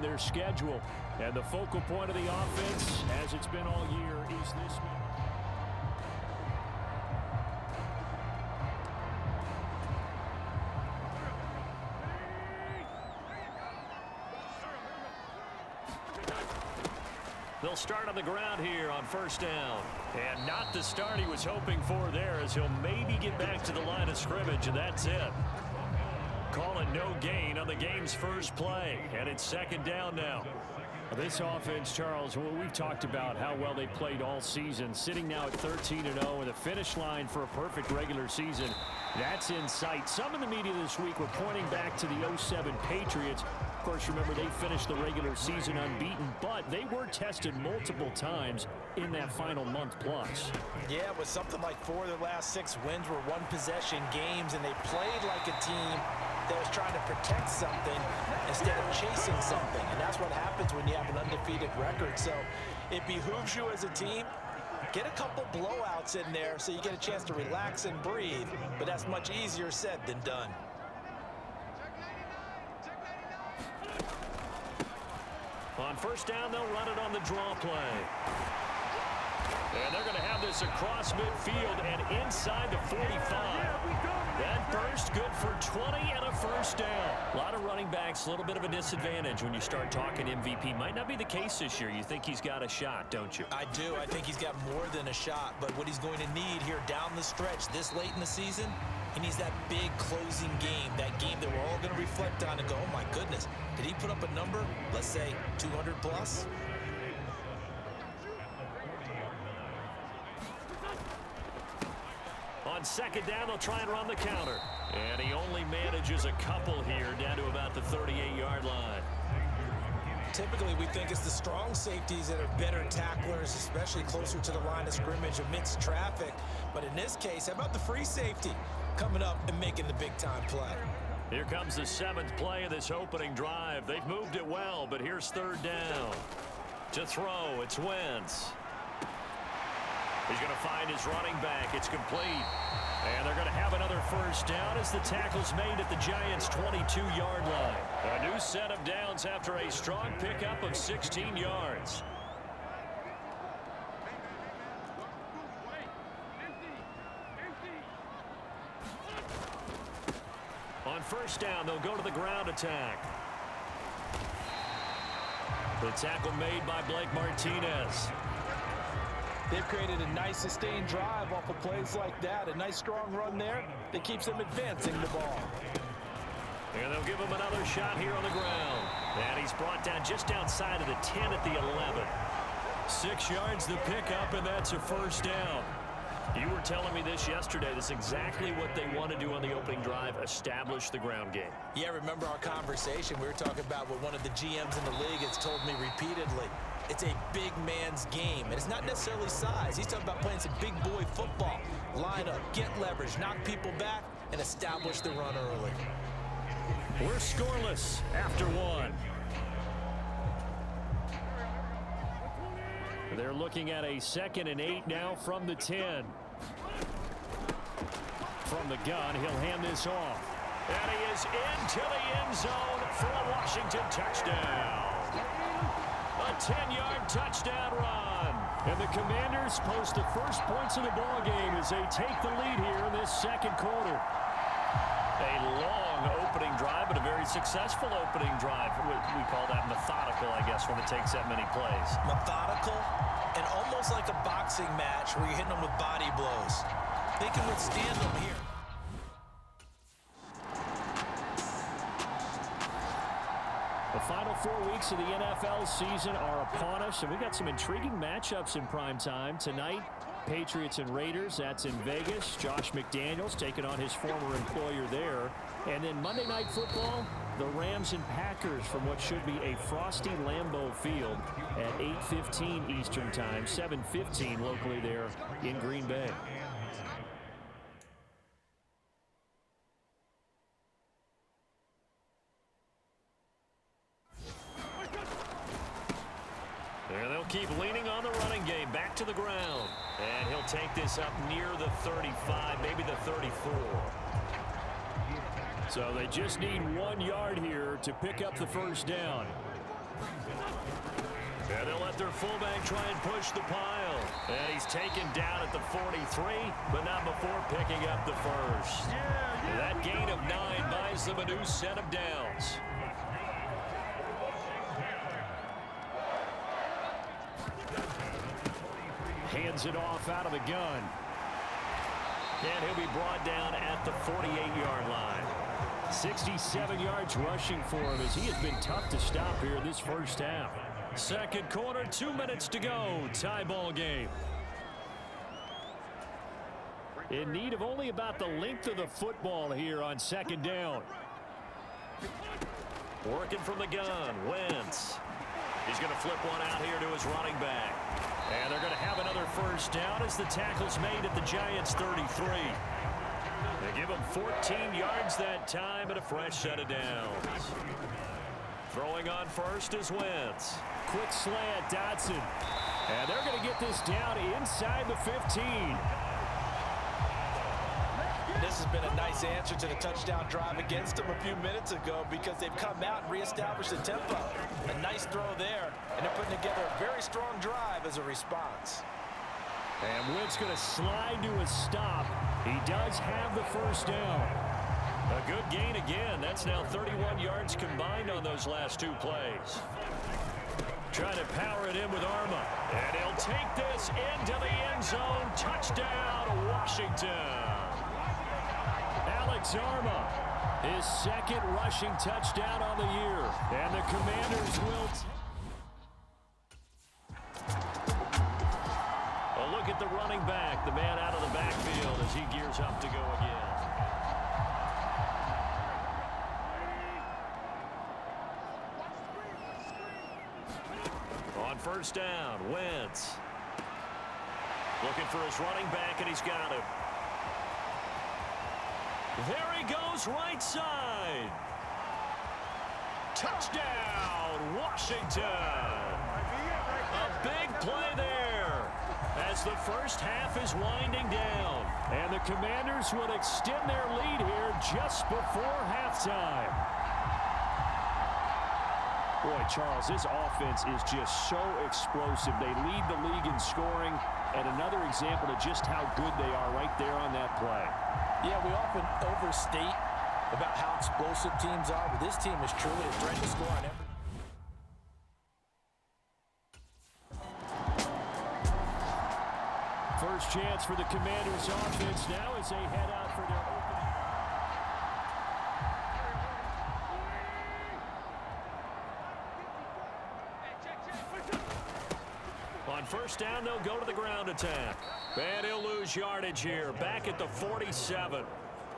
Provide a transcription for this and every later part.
their schedule. And the focal point of the offense, as it's been all year, is this man. They'll start on the ground here on first down. And not the start he was hoping for there, as he'll maybe get back to the line of scrimmage, and that's it. Call it no gain on the game's first play, and it's second down now. This offense, Charles, we've talked about how well they played all season, sitting now at 13-0 with a finish line for a perfect regular season. That's in sight. Some in the media this week were pointing back to the 07 Patriots. Of course, remember, they finished the regular season unbeaten, but they were tested multiple times in that final month plus. Yeah, with something like 4 of their last 6 wins were one-possession games, and they played like a team that was trying to protect something instead of chasing something. And that's what happens when you have an undefeated record. So it behooves you as a team, get a couple blowouts in there so you get a chance to relax and breathe. But that's much easier said than done. On first down, they'll run it on the draw play. And they're going to have this across midfield and inside the 45. That burst good for 20 and a first down. A lot of running backs, a little bit of a disadvantage when you start talking MVP. Might not be the case this year. You think he's got a shot, don't you? I do. I think he's got more than a shot. But what he's going to need here down the stretch this late in the season, he needs that big closing game, that game that we're all going to reflect on and go, oh my goodness, did he put up a number, let's say 200 plus? On second down, they'll try and run the counter. And he only manages a couple here down to about the 38-yard line. Typically, we think it's the strong safeties that are better tacklers, especially closer to the line of scrimmage amidst traffic. But in this case, how about the free safety coming up and making the big-time play? Here comes the 7th play of this opening drive. They've moved it well, but here's third down. To throw, it's Wentz. He's going to find his running back. It's complete. And they're going to have another first down as the tackle's made at the Giants' 22-yard line. A new set of downs after a strong pickup of 16 yards. On first down, they'll go to the ground attack. The tackle made by Blake Martinez. They've created a nice sustained drive off of plays like that. A nice strong run there that keeps them advancing the ball. And they'll give him another shot here on the ground. And he's brought down just outside of the 10 at the 11. 6 yards the pickup, and that's a first down. You were telling me this yesterday. That's exactly what they want to do on the opening drive, establish the ground game. Yeah, remember our conversation. We were talking about what one of the GMs in the league has told me repeatedly. It's a big man's game, and it's not necessarily size. He's talking about playing some big boy football. Line up, get leverage, knock people back, and establish the run early. We're scoreless after 1. They're looking at a 2nd and 8 now from the 10. From the gun, he'll hand this off. And he is into the end zone for a Washington touchdown. A 10-yard touchdown run. And the Commanders post the first points of the ball game as they take the lead here in this second quarter. A long opening drive, but a very successful opening drive. We call that methodical, I guess, when it takes that many plays. Methodical and almost like a boxing match where you're hitting them with body blows. They can withstand them here. The final 4 weeks of the NFL season are upon us, and we've got some intriguing matchups in prime time tonight. Patriots and Raiders, that's in Vegas. Josh McDaniels taking on his former employer there. And then Monday Night Football, the Rams and Packers from what should be a frosty Lambeau Field at 8:15 Eastern Time, 7:15 locally there in Green Bay. And they'll keep leaning on the running game, back to the ground. And he'll take this up near the 35, maybe the 34. So they just need 1 yard here to pick up the first down. fullback try and push the pile. And he's taken down at the 43, but not before picking up the first. That gain of 9 buys them a new set of downs. Hands it off out of the gun. And he'll be brought down at the 48-yard line. 67 yards rushing for him as he has been tough to stop here in this first half. Second quarter, 2 minutes to go. Tie ball game. In need of only about the length of the football here on second down. Working from the gun, Wentz. He's going to flip one out here to his running back. And they're going to have another first down as the tackle's made at the Giants' 33. They give him 14 yards that time and a fresh set of downs. Throwing on first is Wentz. Quick slant, Dotson. And they're going to get this down inside the 15. This has been a nice answer to the touchdown drive against them a few minutes ago because they've come out and reestablished the tempo. A nice throw there, and they're putting together a very strong drive as a response. And Wentz going to slide to a stop. He does have the first down. A good gain again. That's now 31 yards combined on those last 2 plays. Trying to power it in with Arma. And he'll take this into the end zone. Touchdown, Washington. Alex Arma, his second rushing touchdown on the year. And the Commanders will... A look at the running back, the man out of the backfield as he gears up to go again. On first down, Wentz. Looking for his running back, and he's got him. There he goes, right side. Touchdown, Washington. A big play there as the first half is winding down. And the Commanders will extend their lead here just before halftime. Boy, Charles, this offense is just so explosive. They lead the league in scoring, and another example of just how good they are right there on that play. Yeah, we often overstate about how explosive teams are, but this team is truly a threat to score on every. First chance for the Commanders offense now as they head out for their opening. On first down, they'll go to the ground attack. And he'll lose yardage here, back at the 47.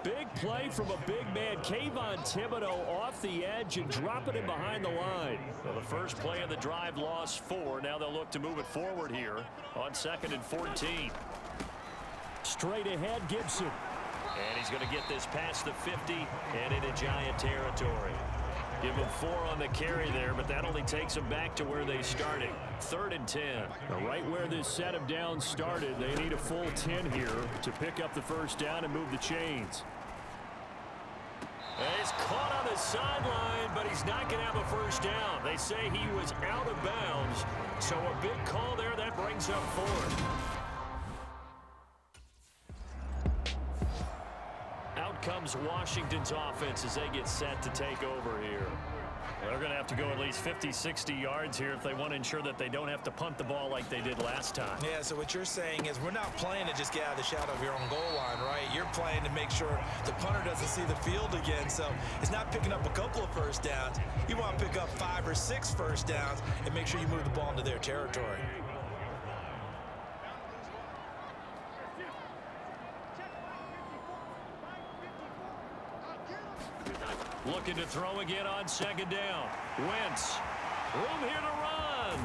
Big play from a big man, Kayvon Thibodeau, off the edge and dropping him behind the line. Well, the first play of the drive lost 4. Now they'll look to move it forward here on 2nd and 14. Straight ahead, Gibson. And he's going to get this past the 50 and into Giant territory. Give him 4 on the carry there, but that only takes them back to where they started. 3rd and 10. Now, right where this set of downs started, they need a full 10 here to pick up the first down and move the chains. And he's caught on the sideline, but he's not going to have a first down. They say he was out of bounds, so a big call there that brings up 4th. Out comes Washington's offense as they get set to take over here. They're going to have to go at least 50, 60 yards here if they want to ensure that they don't have to punt the ball like they did last time. Yeah, so what you're saying is we're not playing to just get out of the shadow of your own goal line, right? You're playing to make sure the punter doesn't see the field again. So it's not picking up a couple of first downs. You want to pick up 5 or 6 first downs and make sure you move the ball into their territory. Looking to throw again on 2nd down. Wentz. Room here to run.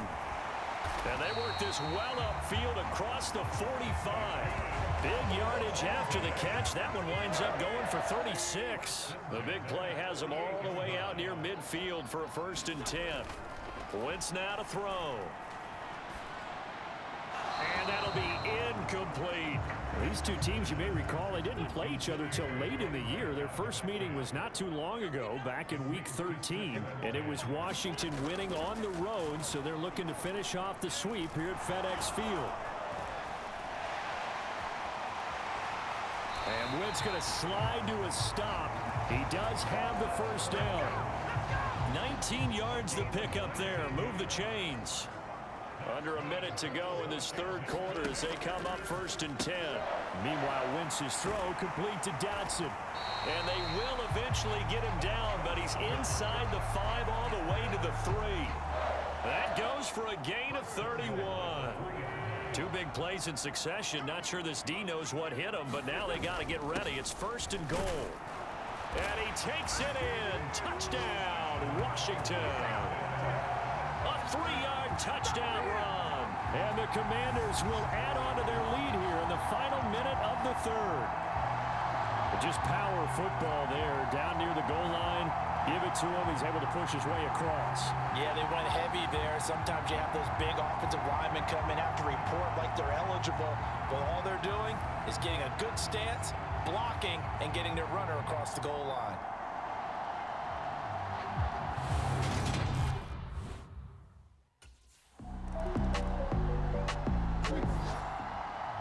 And they work this well upfield across the 45. Big yardage after the catch. That one winds up going for 36. The big play has them all the way out near midfield for a 1st and 10. Wentz now to throw. And that'll be incomplete. These two teams, you may recall, they didn't play each other till late in the year. Their first meeting was not too long ago, back in Week 13. And it was Washington winning on the road, so they're looking to finish off the sweep here at FedEx Field. And Witt's going to slide to a stop. He does have the first down. 19 yards to pick up there. Move the chains. Under a minute to go in this third quarter as they come up 1st and 10. Meanwhile, Wentz's throw complete to Dotson. And they will eventually get him down, but he's inside the 5 all the way to the 3. That goes for a gain of 31. Two big plays in succession. Not sure this D knows what hit him, but now they got to get ready. It's 1st and goal. And he takes it in. Touchdown, Washington. A 3-yard touchdown run. And the Commanders will add on to their lead here in the final minute of the third. Just power football there down near the goal line. Give it to him. He's able to push his way across. Yeah, they went heavy there. Sometimes you have those big offensive linemen come in, have to report like they're eligible. But all they're doing is getting a good stance, blocking, and getting their runner across the goal line.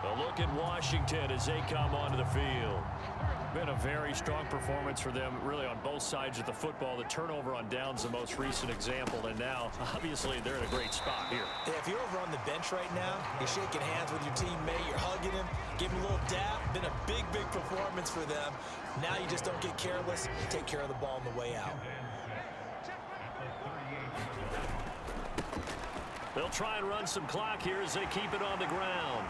A look at Washington as they come onto the field. Been a very strong performance for them, really, on both sides of the football. The turnover on downs, the most recent example, and now, obviously, they're in a great spot here. Yeah, if you're over on the bench right now, you're shaking hands with your teammate, you're hugging him, give him a little dap. Been a big, big performance for them. Now you just don't get careless. Take care of the ball on the way out. They'll try and run some clock here as they keep it on the ground.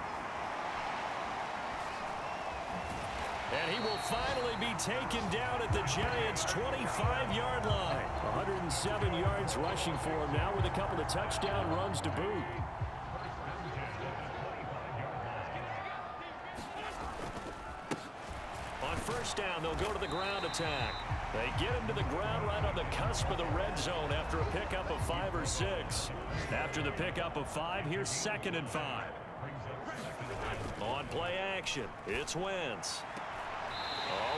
And he will finally be taken down at the Giants' 25-yard line. 107 yards rushing for him now with a couple of touchdown runs to boot. On 1st down, they'll go to the ground attack. They get him to the ground right on the cusp of the red zone after a pickup of 5 or 6. After the pickup of 5, here's 2nd and 5. On play action, it's Wentz.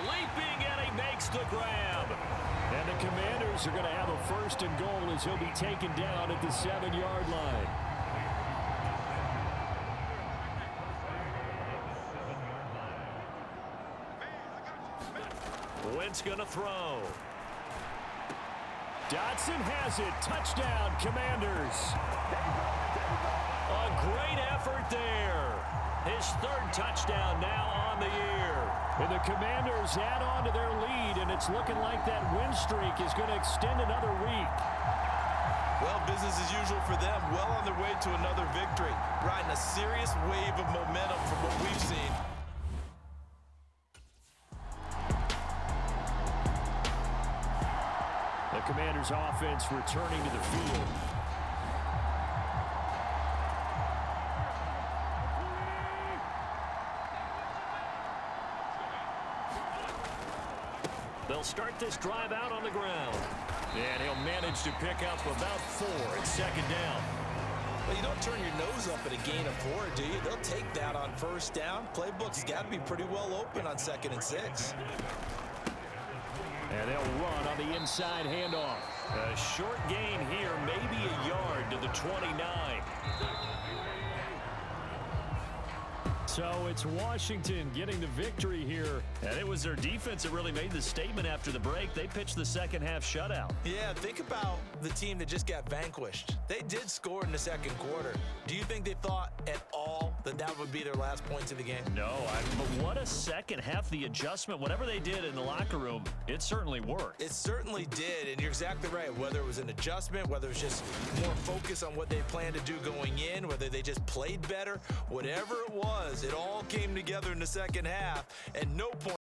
Leaping, and he makes the grab. And the Commanders are going to have a 1st and goal as he'll be taken down at the 7-yard line. Wentz going to throw. Dotson has it. Touchdown, Commanders. A great effort there. His 3rd touchdown now on the year. And the Commanders add on to their lead, and it's looking like that win streak is going to extend another week. Well, business as usual for them. Well on their way to another victory. Riding a serious wave of momentum from what we've seen. The Commanders' offense returning to the field. They'll start this drive out on the ground. And he'll manage to pick up about 4 at 2nd down. Well, you don't turn your nose up at a gain of 4, do you? They'll take that on 1st down. Playbook's got to be pretty well open on 2nd and 6. And they'll run on the inside handoff. A short gain here, maybe a yard to the 29. So it's Washington getting the victory here. And it was their defense that really made the statement after the break. They pitched the second-half shutout. Yeah, think about the team that just got vanquished. They did score in the 2nd quarter. Do you think they thought at all that that would be their last points of the game? No, but what a second half. The adjustment, whatever they did in the locker room, it certainly worked. It certainly did, and you're exactly right. Whether it was an adjustment, whether it was just more focus on what they planned to do going in, whether they just played better, whatever it was, it all came together in the 2nd half, and no point